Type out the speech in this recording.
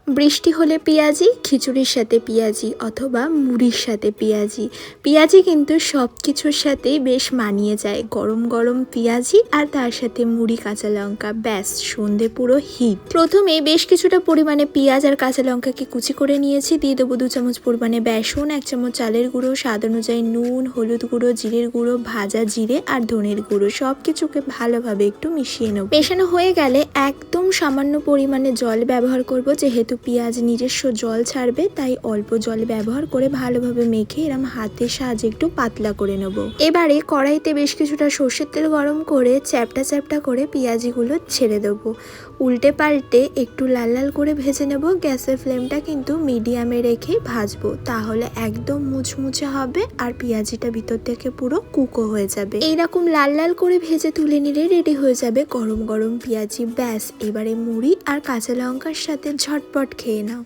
বৃষ্টি হলে পেঁয়াজি, খিচুড়ির সাথে পেঁয়াজি অথবা মুড়ির সাথে পেঁয়াজি। পেঁয়াজি কিন্তু সব কিছুর সাথেই বেশ মানিয়ে যায়। গরম গরম পেঁয়াজি আর তার সাথে মুড়ি, কাঁচা লঙ্কা, ব্যাস সন্ধে পুরো হিট। প্রথমে বেশ কিছুটা পরিমাণে পেঁয়াজ আর কাঁচা লঙ্কাকে কুচি করে নিয়েছি। দিয়ে দেবো 2 চামচ পরিমাণে বেসন, 1 চামচ চালের গুঁড়ো, স্বাদ অনুযায়ী নুন, হলুদ গুঁড়ো, জিরের গুঁড়ো, ভাজা জিরে আর ধনের গুঁড়ো, সব কিছুকে ভালোভাবে একটু মিশিয়ে নেব। মেশানো হয়ে গেলে একদম সামান্য পরিমাণে জল ব্যবহার করব, যেহেতু পেঁয়াজ নিজস্ব জল ছাড়বে তাই অল্প জল ব্যবহার করে ভালোভাবে মেখে এরম হাতের সাহায্যে একটু পাতলা করে নেব। এবারে কড়াইতে বেশ কিছুটা সর্ষের তেল গরম করে চ্যাপটা চ্যাপটা করে পেঁয়াজিগুলো ছেড়ে দেবো। উল্টে পাল্টে একটু লাল লাল করে ভেজে নেব। গ্যাসের ফ্লেমটা কিন্তু মিডিয়ামে রেখে ভাজবো, তাহলে একদম মুচমুচে হবে আর পেঁয়াজিটা ভিতর থেকে পুরো কুকও হয়ে যাবে। এইরকম লাল লাল করে ভেজে তুলে নিলে রেডি হয়ে যাবে গরম গরম পেঁয়াজি। ব্যাস এবারে মুড়ি আর কাঁচা লঙ্কার সাথে ঝটপট খেয়ে নাও।